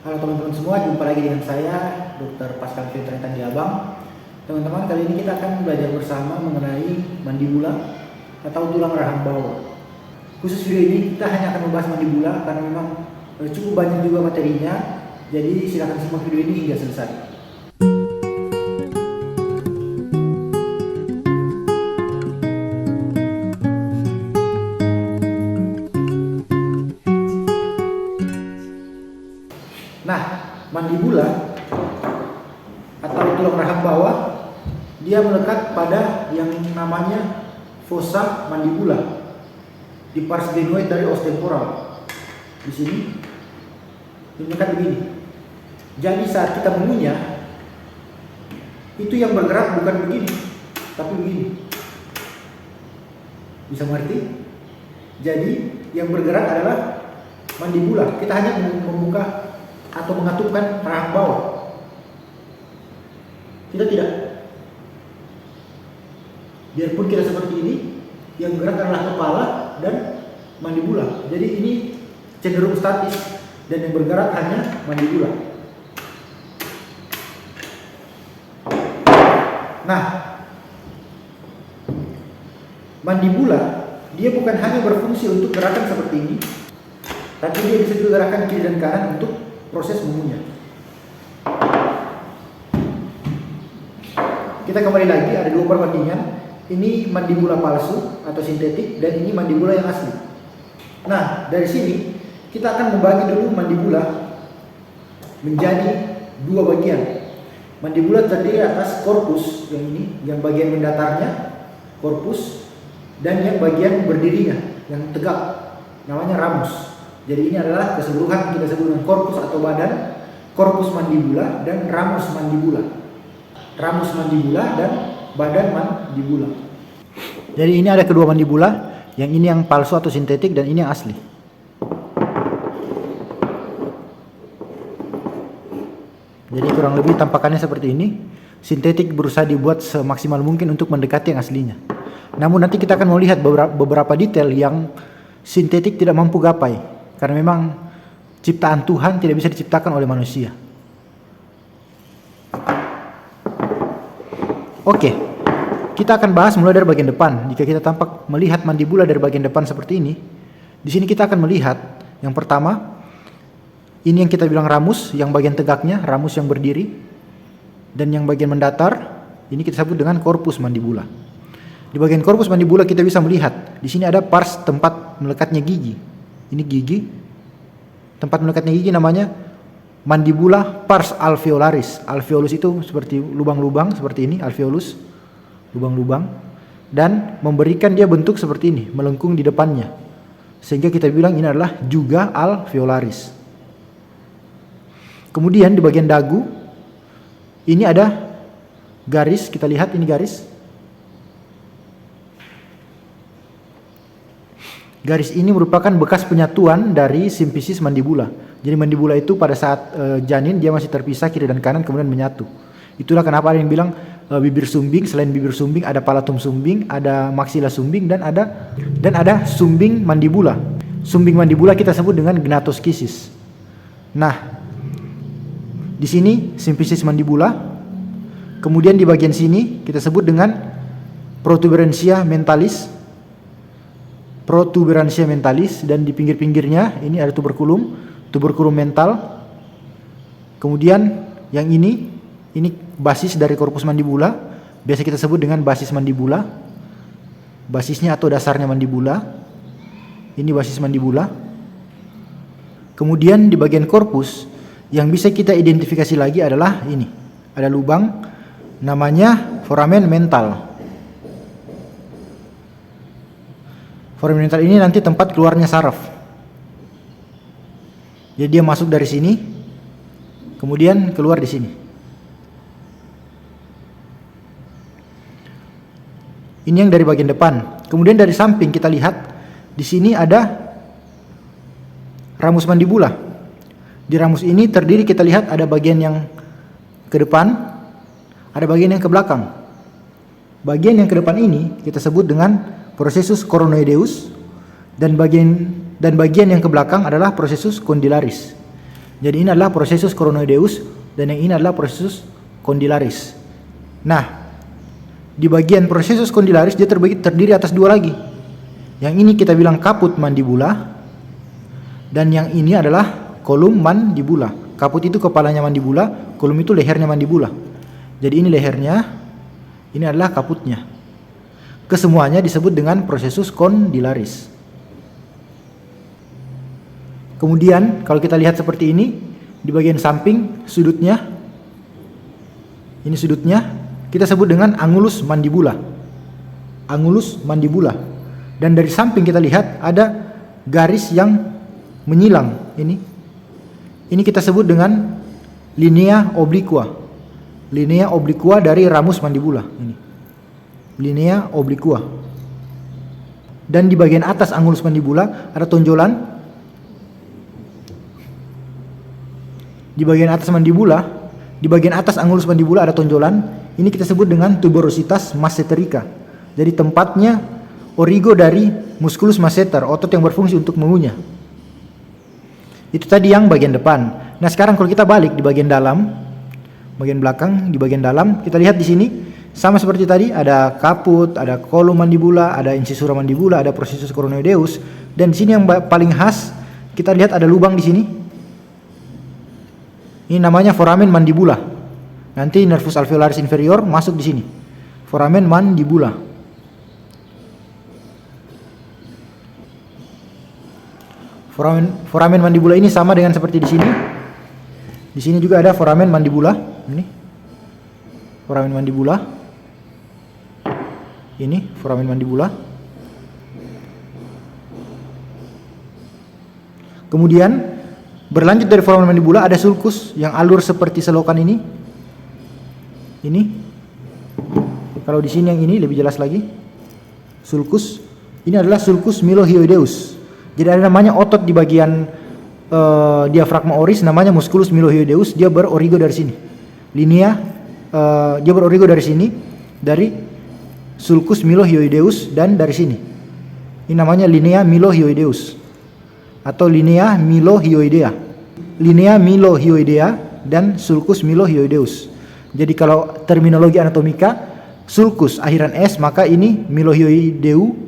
Halo teman-teman semua, jumpa lagi dengan saya Dr. Pascal Fitritan di Abang. Teman-teman, kali ini kita akan belajar bersama mengenai mandibula atau tulang rahang bawah. Khusus video ini kita hanya akan membahas mandibula karena memang cukup banyak juga materinya. Jadi silakan simak video ini hingga selesai. Nah, mandibula atau tulang rahang bawah dia melekat pada yang namanya fossa mandibula di pars glenoid dari os temporal. Di sini melekat begini. Jadi saat kita mengunyah itu yang bergerak bukan begini, tapi begini. Bisa mengerti? Jadi yang bergerak adalah mandibula. Kita hanya membuka atau mengatupkan rahang bawah. Kita tidak. Biarpun kita seperti ini, yang gerak adalah kepala dan mandibula. Jadi ini cenderung statis dan yang bergerak hanya mandibula. Nah, mandibula dia bukan hanya berfungsi untuk gerakan seperti ini, tapi dia bisa juga gerakan kiri dan kanan untuk proses mengunyah. Kita kembali lagi, ada dua perbandingan. Ini mandibula palsu atau sintetik dan ini mandibula yang asli. Nah, dari sini kita akan membagi dulu mandibula menjadi dua bagian. Mandibula terdiri atas korpus yang ini, yang bagian mendatarnya korpus, dan yang bagian berdirinya yang tegak namanya ramus. Jadi ini adalah keseluruhan kita sebut dengan korpus atau badan, korpus mandibula dan ramus mandibula. Ramus mandibula dan badan mandibula. Jadi ini ada kedua mandibula, yang ini yang palsu atau sintetik dan ini yang asli. Jadi kurang lebih tampakannya seperti ini. Sintetik berusaha dibuat semaksimal mungkin untuk mendekati yang aslinya. Namun nanti kita akan melihat beberapa detail yang sintetik tidak mampu gapai. Karena memang ciptaan Tuhan tidak bisa diciptakan oleh manusia. Oke, kita akan bahas mulai dari bagian depan. Jika kita tampak melihat mandibula dari bagian depan seperti ini, di sini kita akan melihat yang pertama, ini yang kita bilang ramus, yang bagian tegaknya, ramus yang berdiri, dan yang bagian mendatar, ini kita sebut dengan korpus mandibula. Di bagian korpus mandibula kita bisa melihat, di sini ada pars tempat melekatnya gigi. Ini gigi, tempat melekatnya gigi namanya mandibula pars alveolaris. Alveolus itu seperti lubang-lubang seperti ini, alveolus, lubang-lubang, dan memberikan dia bentuk seperti ini, melengkung di depannya. Sehingga kita bilang ini adalah juga alveolaris. Kemudian di bagian dagu, ini ada garis, kita lihat ini garis. Garis ini merupakan bekas penyatuan dari simfisis mandibula. Jadi mandibula itu pada saat janin dia masih terpisah kiri dan kanan kemudian menyatu. Itulah kenapa ada yang bilang bibir sumbing, selain bibir sumbing ada palatum sumbing, ada maksila sumbing dan ada sumbing mandibula. Sumbing mandibula kita sebut dengan gnatoskisis. Nah, di sini simfisis mandibula. Kemudian di bagian sini kita sebut dengan protuberansia mentalis. Protuberansia mentalis, dan di pinggir-pinggirnya ini ada tuberculum mental. Kemudian yang ini basis dari korpus mandibula, biasa kita sebut dengan basis mandibula. Basisnya atau dasarnya mandibula. Ini basis mandibula. Kemudian di bagian korpus yang bisa kita identifikasi lagi adalah ini. Ada lubang namanya foramen mental. Foramen mental ini nanti tempat keluarnya saraf. Jadi dia masuk dari sini, kemudian keluar di sini. Ini yang dari bagian depan. Kemudian dari samping kita lihat di sini ada ramus mandibula. Di ramus ini terdiri kita lihat ada bagian yang ke depan, ada bagian yang ke belakang. Bagian yang ke depan ini kita sebut dengan prosesus coronoideus, dan bagian yang ke belakang adalah prosesus condylaris. Jadi ini adalah processus coronoideus dan yang ini adalah processus condylaris. Nah, di bagian processus condylaris dia terdiri atas dua lagi. Yang ini kita bilang caput mandibula dan yang ini adalah column mandibula. Caput itu kepalanya mandibula, column itu lehernya mandibula. Jadi ini lehernya, ini adalah caputnya. Kesemuanya disebut dengan processus condylaris. Kemudian kalau kita lihat seperti ini, di bagian samping sudutnya, ini sudutnya, kita sebut dengan angulus mandibula. Angulus mandibula. Dan dari samping kita lihat ada garis yang menyilang. Ini kita sebut dengan linea obliqua. Linea obliqua dari ramus mandibula. Ini. Linea obliqua. Dan di bagian atas angulus mandibula ada tonjolan. Di bagian atas mandibula, di bagian atas angulus mandibula ada tonjolan. Ini kita sebut dengan tuberositas masseterica. Jadi tempatnya origo dari musculus masseter, otot yang berfungsi untuk mengunyah. Itu tadi yang bagian depan. Nah, sekarang kalau kita balik di bagian dalam, bagian belakang, di bagian dalam, kita lihat di sini sama seperti tadi, ada caput, ada column mandibula, ada incisura mandibula, ada processus coronoideus, dan di sini yang paling khas kita lihat ada lubang di sini. Ini namanya foramen mandibula. Nanti nervus alveolaris inferior masuk di sini. Foramen mandibula. Foramen mandibula ini sama dengan seperti di sini. Di sini juga ada foramen mandibula. Ini foramen mandibula. Ini foramen mandibula. Kemudian berlanjut dari foramen mandibula ada sulcus yang alur seperti selokan ini. Ini. Kalau di sini yang ini lebih jelas lagi. Sulcus. Ini adalah sulcus milohyoideus. Jadi ada namanya otot di bagian diafragma oris namanya musculus milohyoideus, dia berorigo dari sini. Linea dia berorigo dari sini dari sulcus milohyoideus dan dari sini. Ini namanya linea milohyoideus atau linea milohyoidea. Linea milohyoidea dan sulcus milohyoideus. Jadi kalau terminologi anatomika sulcus akhiran S, maka ini milohyoideus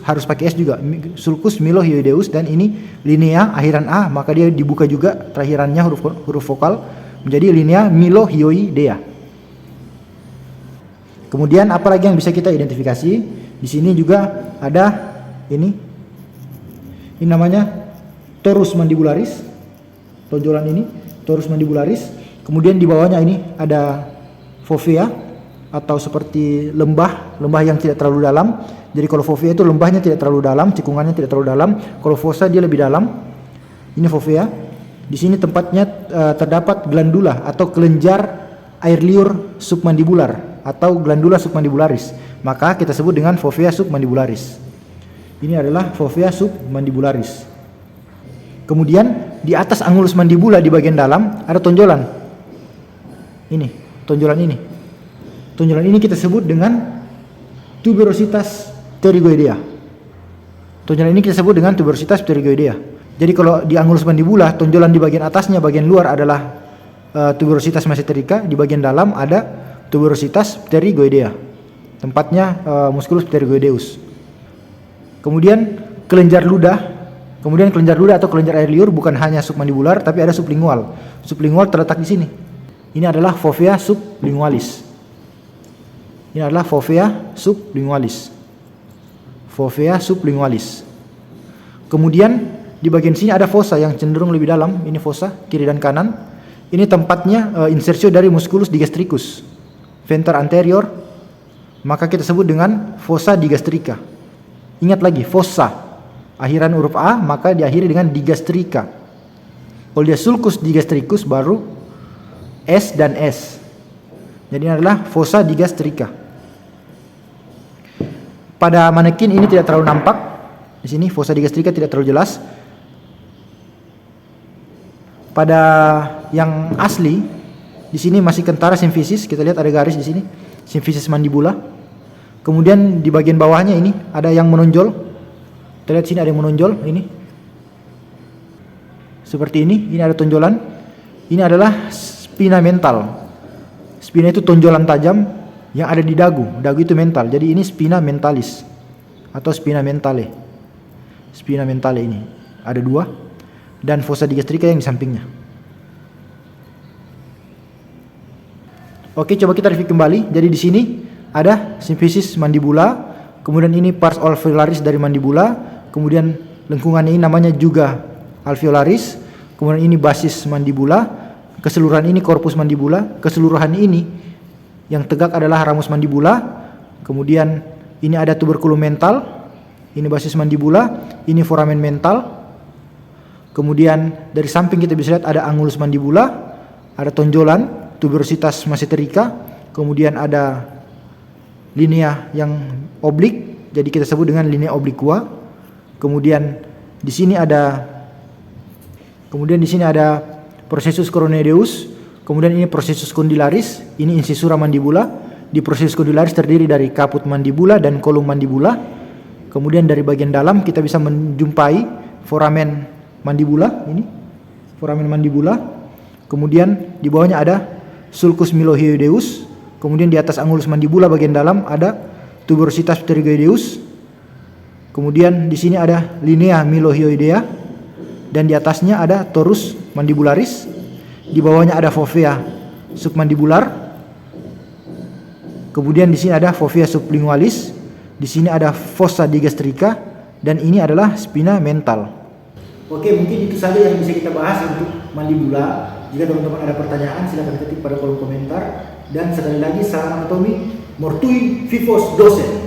harus pakai S juga, sulcus milohyoideus, dan ini linea akhiran A, maka dia dibuka juga terakhirannya huruf vokal menjadi linea milohyoidea. Kemudian apa lagi yang bisa kita identifikasi? Di sini juga ada ini namanya torus mandibularis, tonjolan ini torus mandibularis. Kemudian di bawahnya ini ada fovea atau seperti lembah yang tidak terlalu dalam. Jadi kalau fovea itu lembahnya tidak terlalu dalam, cikungannya tidak terlalu dalam. Kalau fossa dia lebih dalam. Ini fovea. Di sini tempatnya terdapat glandula atau kelenjar air liur submandibular atau glandula submandibularis. Maka kita sebut dengan fovea submandibularis. Ini adalah fovea submandibularis. Kemudian di atas angulus mandibula di bagian dalam ada tonjolan. Ini, tonjolan ini. Tonjolan ini kita sebut dengan tuberositas pterygoidea. Tonjolan ini kita sebut dengan tuberositas pterygoidea. Jadi kalau di angulus mandibula, tonjolan di bagian atasnya, bagian luar adalah tuberositas masseterica, di bagian dalam ada tuberositas pterygoidea. Tempatnya musculus pterygoideus. Kemudian kelenjar ludah atau kelenjar air liur bukan hanya submandibular tapi ada sublingual. Sublingual terletak di sini. Ini adalah fovea sublingualis. Ini adalah fovea sublingualis. Fovea sublingualis. Kemudian di bagian sini ada fossa yang cenderung lebih dalam. Ini fossa kiri dan kanan. Ini tempatnya insersio dari musculus digastricus venter anterior. Maka kita sebut dengan fossa digastrica. Ingat lagi, fossa akhiran huruf A maka diakhiri dengan digastrica. Kalau dia sulcus digastricus baru S dan S. Jadi ini adalah fossa digastrica. Pada manekin ini tidak terlalu nampak. Di sini fossa digastrica tidak terlalu jelas. Pada yang asli di sini masih kentara simfisis. Kita lihat ada garis di sini, simfisis mandibula. Kemudian di bagian bawahnya ini ada yang menonjol. Kita lihat sini ada yang menonjol ini. seperti ini ada tonjolan. Ini adalah spina mental. Spina itu tonjolan tajam yang ada di dagu. Dagu itu mental. Jadi ini spina mentalis atau spina mentale. Spina mentale ini ada 2 dan fossa digastrica yang di sampingnya. Oke, coba kita review kembali. Jadi di sini ada simfisis mandibula, kemudian ini pars alveolaris dari mandibula, kemudian lengkungannya ini namanya juga alveolaris, kemudian ini basis mandibula, keseluruhan ini corpus mandibula, keseluruhan ini yang tegak adalah ramus mandibula, kemudian ini ada tuberculum mental, ini basis mandibula, ini foramen mental, kemudian dari samping kita bisa lihat ada angulus mandibula, ada tonjolan, tuberositas masseterica, kemudian ada linea yang oblik, jadi kita sebut dengan linea obliqua. Kemudian di sini ada processus coronoideus, kemudian ini processus condylaris, ini incisura mandibula. Di processus condylaris terdiri dari caput mandibula dan column mandibula. Kemudian dari bagian dalam kita bisa menjumpai foramen mandibula, ini foramen mandibula. Kemudian di bawahnya ada sulcus mylohyoideus. Kemudian di atas angulus mandibula bagian dalam ada tuberositas pterygoideus. Kemudian di sini ada linea mylohyoidea dan di atasnya ada torus mandibularis. Di bawahnya ada fovea submandibular. Kemudian di sini ada fovea sublingualis. Di sini ada fossa digastrica dan ini adalah spina mental. Oke, mungkin itu saja yang bisa kita bahas untuk mandibula. Jika teman-teman ada pertanyaan silahkan ketik pada kolom komentar. Dan sekali lagi salam anatomi, mortui vivos docet.